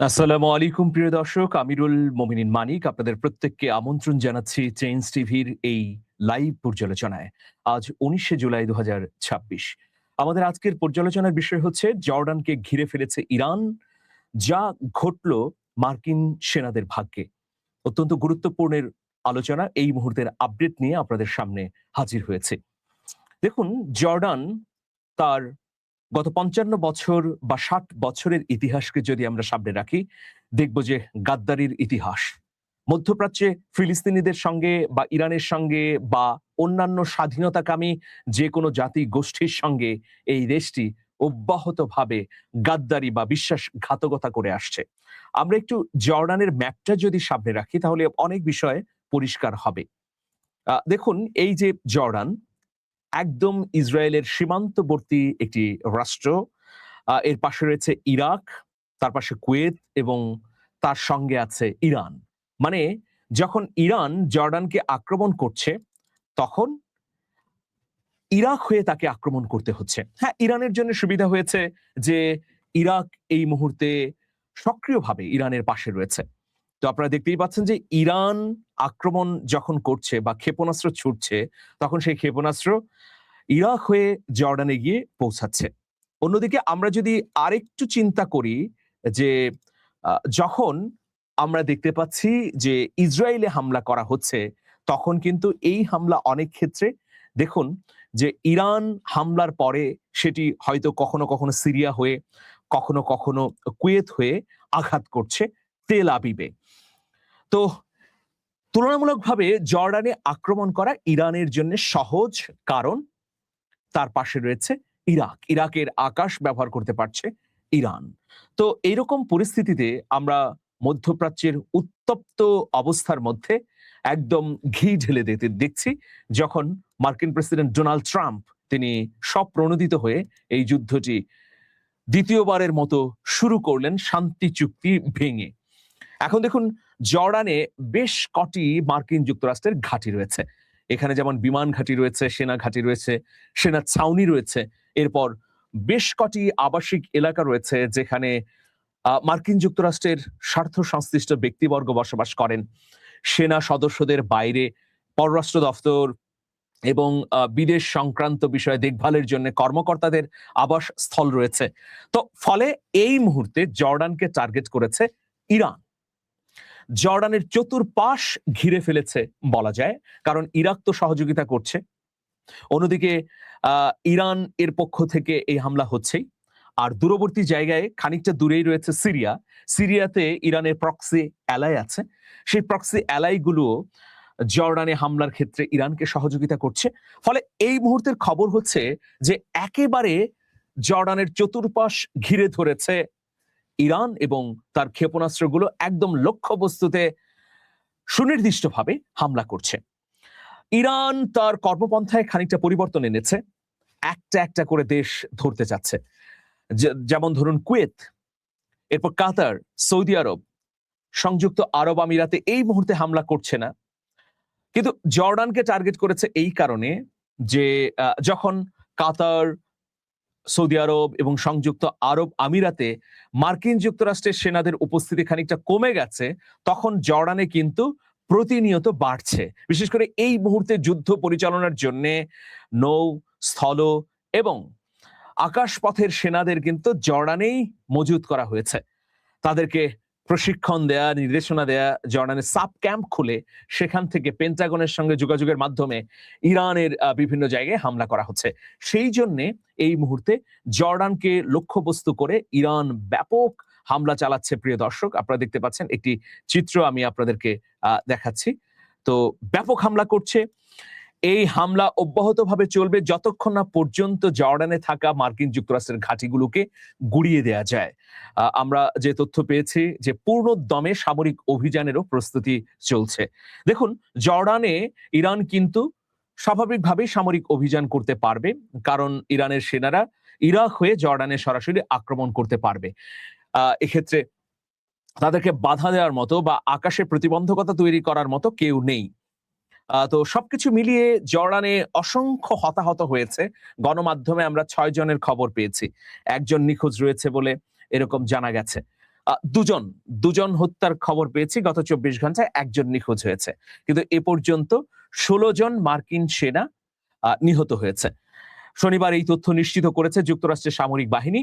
আসসালামু আলাইকুম প্রিয় দর্শক, আমিরুল মোমিনিন মানিক আপনাদের প্রত্যেককে আমন্ত্রণ জানাচ্ছি চেঞ্জ টিভির এই লাইভ পর্যালোচনায়। আজ 19শে জুলাই 2026। আমাদের আজকের পর্যালোচনার বিষয় হচ্ছে জর্ডানকে ঘিরে ফেলেছে ইরান, যা ঘটল মার্কিন সেনাদের ভাগ্যে। অত্যন্ত গুরুত্বপূর্ণ আলোচনা, এই মুহূর্তের আপডেট নিয়ে আপনাদের সামনে হাজির হয়েছে। দেখুন, জর্ডান তার গত ৫৫ বছর বা ৬০ বছরের ইতিহাসকে যদি আমরা সামনে রাখি, দেখব যে গাদ্দারির ইতিহাস। মধ্যপ্রাচ্যে ফিলিস্তিনিদের সঙ্গে বা ইরানের সঙ্গে বা অন্যান্য স্বাধীনতাকামী যে কোনো জাতি গোষ্ঠীর সঙ্গে এই দেশটি অব্যাহতভাবে গাদ্দারি বা বিশ্বাসঘাতকতা করে আসছে। আমরা একটু জর্ডানের ম্যাপটা যদি সামনে রাখি তাহলে অনেক বিষয় পরিষ্কার হবে। দেখুন, এই যে জর্ডান একদম ইসরায়েলের সীমান্তবর্তী একটি রাষ্ট্র। এর পাশে রয়েছে ইরাক, তার পাশে কুয়েত এবং তার সঙ্গে আছে ইরান। মানে যখন ইরান জর্ডানকে আক্রমণ করছে তখন ইরাক হয়ে তাকে আক্রমণ করতে হচ্ছে। হ্যাঁ, ইরানের জন্য সুবিধা হয়েছে যে ইরাক এই মুহূর্তে সক্রিয়ভাবে ইরানের পাশে রয়েছে। তো আপনারা দেখতেই পাচ্ছেন যে ইরান আক্রমণ যখন করছে বা ক্ষেপণাস্ত্র ছুটছে, তখন সেই ক্ষেপণাস্ত্র ইরাক হয়ে জর্ডানে গিয়ে পৌঁছাচ্ছে। অন্যদিকে আমরা যদি আরেকটু চিন্তা করি যে যখন আমরা দেখতে পাচ্ছি যে ইসরায়েলে হামলা করা হচ্ছে, তখন কিন্তু এই হামলা অনেক ক্ষেত্রে দেখুন যে ইরান হামলার পরে সেটি হয়তো কখনো কখনো সিরিয়া হয়ে, কখনো কখনো কুয়েত হয়ে আঘাত করছে তেল আবিবে। তো তুলনামূলকভাবে জর্ডানে আক্রমণ করা ইরানের জন্য সহজ, কারণ তার পাশে রয়েছে ইরাক। ইরাকের আকাশ ব্যবহার করতে পারছে ইরান। তো এইরকম পরিস্থিতিতে আমরা মধ্যপ্রাচ্যের উত্তপ্ত অবস্থার মধ্যে একদম ঘি ঢেলে দিতে দেখছি, যখন মার্কিন প্রেসিডেন্ট ডোনাল্ড ট্রাম্প তিনি স্বপ্রণোদিত হয়ে এই যুদ্ধটি দ্বিতীয়বারের মতো শুরু করলেন শান্তি চুক্তি ভেঙে। এখন দেখুন, জর্ডানে বেশ কটি মার্কিন যুক্তরাষ্ট্রের ঘাঁটি রয়েছে। এখানে যেমন বিমান ঘাঁটি রয়েছে, সেনা ঘাঁটি রয়েছে, সেনা ছাউনি রয়েছে। এরপর বেশ কটি আবাসিক এলাকা রয়েছে যেখানে মার্কিন যুক্তরাষ্ট্রের স্বার্থ সংশ্লিষ্ট ব্যক্তিবর্গ বসবাস করেন। সেনা সদস্যদের বাইরে পররাষ্ট্র দফতর এবং বিদেশ সংক্রান্ত বিষয়ে দেখভালের জন্য কর্মকর্তাদের আবাস স্থল রয়েছে। তো ফলে এই মুহূর্তে জর্ডানকে টার্গেট করেছে ইরান। জর্ডানের চতুর্পাশ ঘিরে ফেলেছে বলা যায়, কারণ ইরাক তো সহযোগিতা করছে। অন্যদিকে ইরান এর পক্ষ থেকে এই হামলা হচ্ছেই। আর দূরবর্তী জায়গায় খানিকটা দূরেই রয়েছে সিরিয়া। সিরিয়াতে ইরানের প্রক্সি অ্যালাই আছে। সেই প্রক্সি অ্যালাইগুলো জর্ডানে হামলার ক্ষেত্রে ইরানকে সহযোগিতা করছে। ফলে এই মুহূর্তের খবর হচ্ছে যে একেবারে জর্ডানের চতুর্পাশ ঘিরে ধরেছে ইরান এবং তার ক্ষেপণাস্ত্রগুলো একদম লক্ষ্যবস্তুতে সুনির্দিষ্টভাবে হামলা করছে। ইরান তার কর্মপন্থায় খানিকটা পরিবর্তন এনেছে, একটা একটা করে দেশ ধরতে চাচ্ছে। যেমন ধরুন কুয়েত, এরপর কাতার, সৌদি আরব, সংযুক্ত আরব আমিরাতে এই মুহূর্তে হামলা করছে না, কিন্তু জর্ডানকে টার্গেট করেছে এই কারণে যে যখন কাতার, সৌদি আরব এবং সংযুক্ত আরব আমিরাতে মার্কিন যুক্তরাষ্ট্রের সেনাদের উপস্থিতি খানিকটা কমে গেছে, তখন জর্ডানে কিন্তু প্রতিনিয়ত বাড়ছে। বিশেষ করে এই মুহূর্তে যুদ্ধ পরিচালনার জন্য নৌ, স্থল এবং আকাশপথের সেনাদের কিন্তু জর্ডানেই মজুত করা হয়েছে। তাদেরকে প্রশিক্ষণ দেয়া, নির্দেশনা দেয়া, জর্ডানের সাব ক্যাম্প খুলে সেখান থেকে পেন্টাগনের সঙ্গে যোগাযোগের মাধ্যমে ইরানের বিভিন্ন জায়গায় হামলা করা হচ্ছে। সেই জন্যে এই মুহূর্তে জর্ডানকে লক্ষ্যবস্তু করে ইরান ব্যাপক হামলা চালাচ্ছে। প্রিয় দর্শক, আপনারা দেখতে পাচ্ছেন একটি চিত্র আমি আপনাদেরকে দেখাচ্ছি। তো ব্যাপক হামলা করছে। এই হামলা অব্যাহতভাবে চলবে যতক্ষণ না পর্যন্ত জর্ডানে থাকা মার্কিন যুক্তরাষ্ট্রের ঘাঁটিগুলোকে গুড়িয়ে দেয়া যায়। আমরা যে তথ্য পেয়েছি যে পূর্ণদমে সামরিক অভিযানেরও প্রস্তুতি চলছে। দেখুন, জর্ডানে ইরান কিন্তু স্বাভাবিকভাবেই সামরিক অভিযান করতে পারবে, কারণ ইরানের সেনারা ইরাক হয়ে জর্ডানে সরাসরি আক্রমণ করতে পারবে। এক্ষেত্রে তাদেরকে বাধা দেওয়ার মতো বা আকাশে প্রতিবন্ধকতা তৈরি করার মতো কেউ নেই। তো সবকিছু মিলিয়ে জর্ডানে অসংখ্য হতাহত হয়েছে। গণমাধ্যমে আমরা 6 জনের খবর পেয়েছি, একজন নিখোঁজ রয়েছে বলে এরকম জানা গেছে। দুজন দুজন হত্যার খবর পেয়েছি, গত 24 ঘন্টায় একজন নিখোঁজ হয়েছে, কিন্তু এ পর্যন্ত 16 জন মার্কিন সেনা নিহত হয়েছে। শনিবার এই তথ্য নিশ্চিত করেছে যুক্তরাষ্ট্রের সামরিক বাহিনী।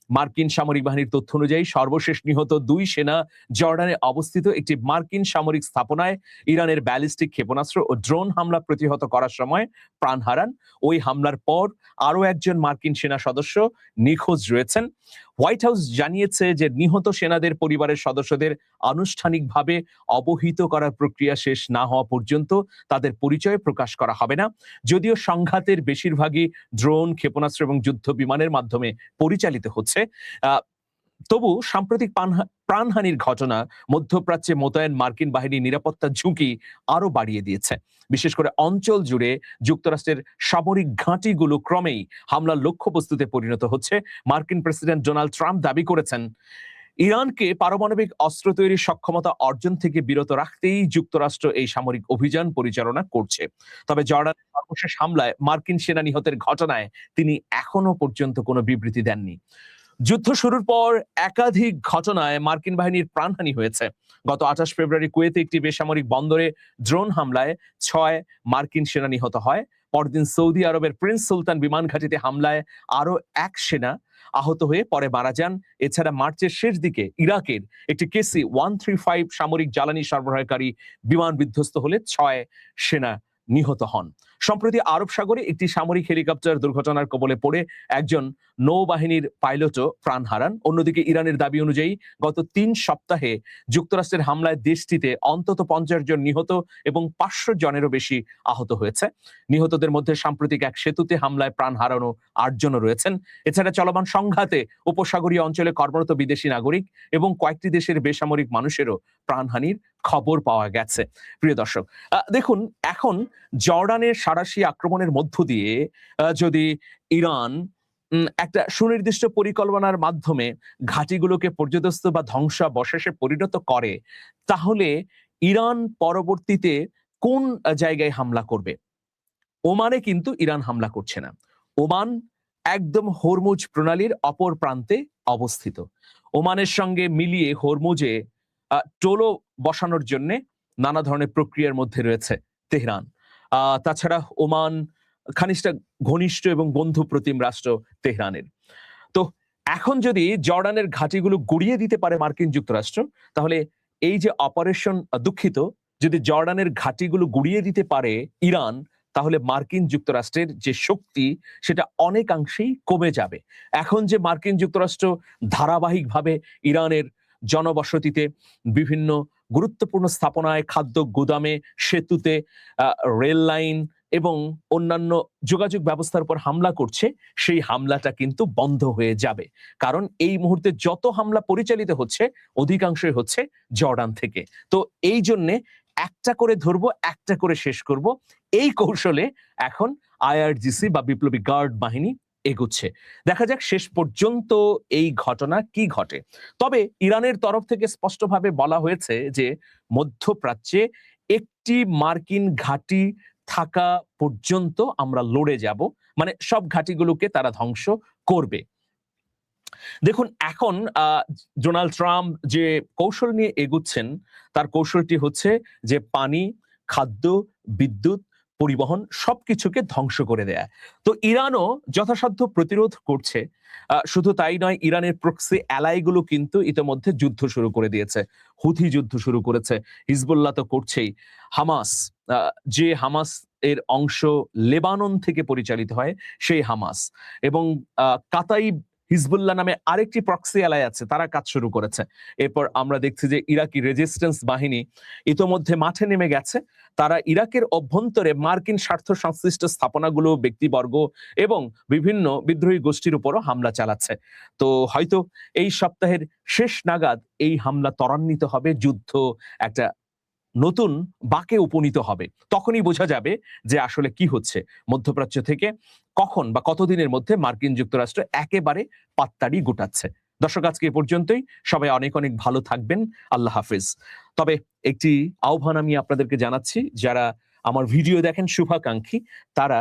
মার্কিন সামরিক বাহিনীর তথ্য অনুযায়ী সর্বশেষ নিহত 2 সেনা জর্ডানে অবস্থিত একটি মার্কিন সামরিক স্থাপনায় ইরানের ব্যালিস্টিক ক্ষেপণাস্ত্র ও ড্রোন হামলা প্রতিহত করার সময় প্রাণ হারান। ওই হামলার পর আরো একজন মার্কিন সেনা সদস্য নিখোঁজ রয়েছেন। হোয়াইট হাউস জানিয়েছে যে নিহত সেনাদের পরিবারের সদস্যদের আনুষ্ঠানিকভাবে অবহিত করার প্রক্রিয়া শেষ না হওয়া পর্যন্ত তাদের পরিচয় প্রকাশ করা হবে না। যদিও সংঘাতের বেশিরভাগই ড্রোন, ক্ষেপণাস্ত্র এবং যুদ্ধ বিমানের মাধ্যমে পরিচালিত হচ্ছে, তবু সাম্প্রতিক প্রাণহানির ঘটনা মধ্যপ্রাচ্যে মোতায়েন মার্কিন বাহিনীর নিরাপত্তার ঝুঁকি আরো বাড়িয়ে দিয়েছে। বিশেষ করে অঞ্চল জুড়ে যুক্তরাষ্ট্রের সামরিক ঘাঁটিগুলো ক্রমেই হামলার লক্ষ্যবস্তুতে পরিণত হচ্ছে। মার্কিন প্রেসিডেন্ট ডোনাল্ড ট্রাম্প দাবি করেছেন, ইরানকে পারমাণবিক অস্ত্র তৈরির সক্ষমতা অর্জন থেকে বিরত রাখতেই যুক্তরাষ্ট্র এই সামরিক অভিযান পরিচালনা করছে। তবে জর্ডানের সর্বশেষ হামলায় মার্কিন সেনা নিহতের ঘটনায় তিনি এখনো পর্যন্ত কোনো বিবৃতি দেননি। যুদ্ধ শুরুর পর একাধিক ঘটনায় মার্কিন বাহিনীর প্রাণহানি হয়েছে। গত 28 ফেব্রুয়ারি কুয়েতে একটি বেসামরিক বন্দরে ড্রোন হামলায় 6 মার্কিন সেনা নিহত হয়। পরদিন সৌদি আরবের প্রিন্স সুলতান বিমান ঘাঁটিতে হামলায় আরো 1 সেনা আহত হয়ে পরে মারা যান। এছাড়া মার্চের শেষ দিকে ইরাকের একটি KC-135 সামরিক জ্বালানি সরবরাহকারী বিমান বিধ্বস্ত হলে 6 সেনা নিহত হন। সম্প্রতি আরব সাগরে একটি সামরিক হেলিকপ্টার দুর্ঘটনার কবলে পড়ে একজন নৌবাহিনীর পাইলটও প্রাণ হারান। অন্যদিকে ইরানের দাবি অনুযায়ী গত 3 সপ্তাহে যুক্তরাষ্ট্রের হামলায় দেশটিতে অন্তত 50 জন নিহত এবং 500 জনেরও বেশি আহত হয়েছে। নিহতদের মধ্যে সাম্প্রতিক এক সেতুতে হামলায় প্রাণ হারানো 8 জনও রয়েছেন। এছাড়া চলমান সংঘাতে উপসাগরীয় অঞ্চলে কর্মরত বিদেশি নাগরিক এবং কয়েকটি দেশের বেসামরিক মানুষেরও প্রাণহানির খবর পাওয়া গেছে। প্রিয় দর্শক, দেখুন, এখন জর্ডানের সাঁড়াশি আক্রমণের মধ্য দিয়ে যদি ইরান একটা সুনির্দিষ্ট পরিকল্পনার মাধ্যমে ঘাঁটিগুলোকে পর্যদস্ত বা ধ্বংসাবশেষে পরিণত করে, তাহলে ইরান পরবর্তীতে কোন জায়গায় হামলা করবে? ওমানে কিন্তু ইরান হামলা করছে না। ওমান একদম হরমুজ প্রণালীর অপর প্রান্তে অবস্থিত। ওমানের সঙ্গে মিলিয়ে হরমুজে টোলো বসানোর জন্য নানা ধরনের প্রক্রিয়ার মধ্যে রয়েছে তেহরান। তাছাড়া ওমান খানিকটা ঘনিষ্ঠ এবং বন্ধু প্রতিম রাষ্ট্র তেহরানের। তো এখন যদি জর্ডানের ঘাঁটিগুলো গুড়িয়ে দিতে পারে মার্কিন যুক্তরাষ্ট্র, তাহলে এই যে অপারেশন, দুঃখিত, যদি জর্ডানের ঘাঁটিগুলো গুড়িয়ে দিতে পারে ইরান, তাহলে মার্কিন যুক্তরাষ্ট্রের যে শক্তি সেটা অনেকাংশেই কমে যাবে। এখন যে মার্কিন যুক্তরাষ্ট্র ধারাবাহিকভাবে ইরানের জনবসতিতে, বিভিন্ন গুরুত্বপূর্ণ স্থাপনায়, খাদ্য গুদামে, সেতুতে, রেল লাইন এবং অন্যান্য যোগাযোগ ব্যবস্থার উপর হামলা করছে, সেই হামলাটা কিন্তু বন্ধ হয়ে যাবে। কারণ এই মুহূর্তে যত হামলা পরিচালিত হচ্ছে অধিকাংশই হচ্ছে জর্ডান থেকে। তো এই জন্যে একটা করে ধরবো, একটা করে শেষ করব, এই কৌশলে এখন IRGC বা বিপ্লবী গার্ড বাহিনী এগুচ্ছে। দেখা যাক শেষ পর্যন্ত এই ঘটনা কি ঘটে। তবে ইরানের তরফ থেকে স্পষ্টভাবে বলা হয়েছে যে মধ্যপ্রাচ্যে একটি মার্কিন ঘাঁটি থাকা পর্যন্ত আমরা লড়ে যাব, মানে সব ঘাঁটিগুলোকে তারা ধ্বংস করবে। দেখুন, এখন ডোনাল্ড ট্রাম্প যে কৌশল নিয়ে এগুচ্ছেন, তার কৌশলটি হচ্ছে যে পানি, খাদ্য, বিদ্যুৎ, পরিবহন সবকিছুকে ধ্বংস করে দেয়া। তো ইরানও যথাসাধ্য প্রতিরোধ করছে। শুধু তাই নয়, ইরানের প্রক্সি অ্যালাইগুলো কিন্তু ইতিমধ্যে যুদ্ধ শুরু করে দিয়েছে। হুথি যুদ্ধ শুরু করেছে, হিজবুল্লাহ তো করছেই, হামাস, যে হামাস এর অংশ লেবানন থেকে পরিচালিত হয় সেই হামাস, এবং কাতাইব হিজবুল্লাহ নামে আরেকটি প্রক্সি অ্যালাই আছে, তারা কাজ শুরু করেছে। এরপর আমরা দেখছি যে ইরাকি রেজিস্ট্যান্স বাহিনী ইতোমধ্যে মাঠে নেমে গেছে। তারা ইরাকের অভ্যন্তরে মার্কিন স্বার্থ সংশ্লিষ্ট স্থাপনাগুলো, ব্যক্তিবর্গ এবং বিভিন্ন বিদ্রোহী গোষ্ঠীর উপরও হামলা চালাচ্ছে। তো হয়তো এই সপ্তাহের শেষ নাগাদ এই হামলা ত্বরান্বিত হবে, যুদ্ধ একটা নতুন বাঁকে উপনীত হবে। তখনই বোঝা যাবে যে আসলে কি হচ্ছে মধ্যপ্রাচ্য থেকে, কখন বা কতদিনের মধ্যে মার্কিন যুক্তরাষ্ট্র একেবারে পাত্তাড়ি গুটাচ্ছে। দর্শক, আজকে এ পর্যন্তই। সবাই অনেক অনেক ভালো থাকবেন। আল্লাহ হাফিজ। তবে একটি আহ্বান আমি আপনাদেরকে জানাচ্ছি, যারা আমার ভিডিও দেখেন শুভাকাঙ্ক্ষী, তারা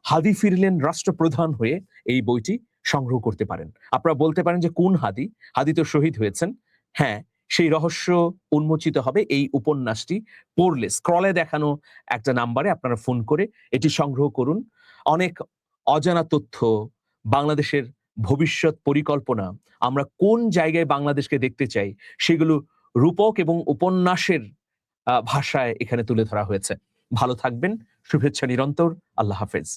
হাদি ফিরলেন রাষ্ট্রপ্রধান হয়ে এই বইটি সংগ্রহ করতে পারেন। আপনারা বলতে পারেন যে কোন হাদি? হাদি তো শহীদ হয়েছেন, হ্যাঁ, সেই রহস্য উন্মোচিত হবে এই উপন্যাসটি পড়লে। স্ক্রলে দেখানো একটা নাম্বারে আপনারা ফোন করে এটি সংগ্রহ করুন। অনেক অজানা তথ্য, বাংলাদেশের ভবিষ্যৎ পরিকল্পনা, আমরা কোন জায়গায় বাংলাদেশকে দেখতে চাই, সেগুলো রূপক এবং উপন্যাসের ভাষায় এখানে তুলে ধরা হয়েছে। ভালো থাকবেন। শুভেচ্ছা নিরন্তর। আল্লাহ হাফেজ।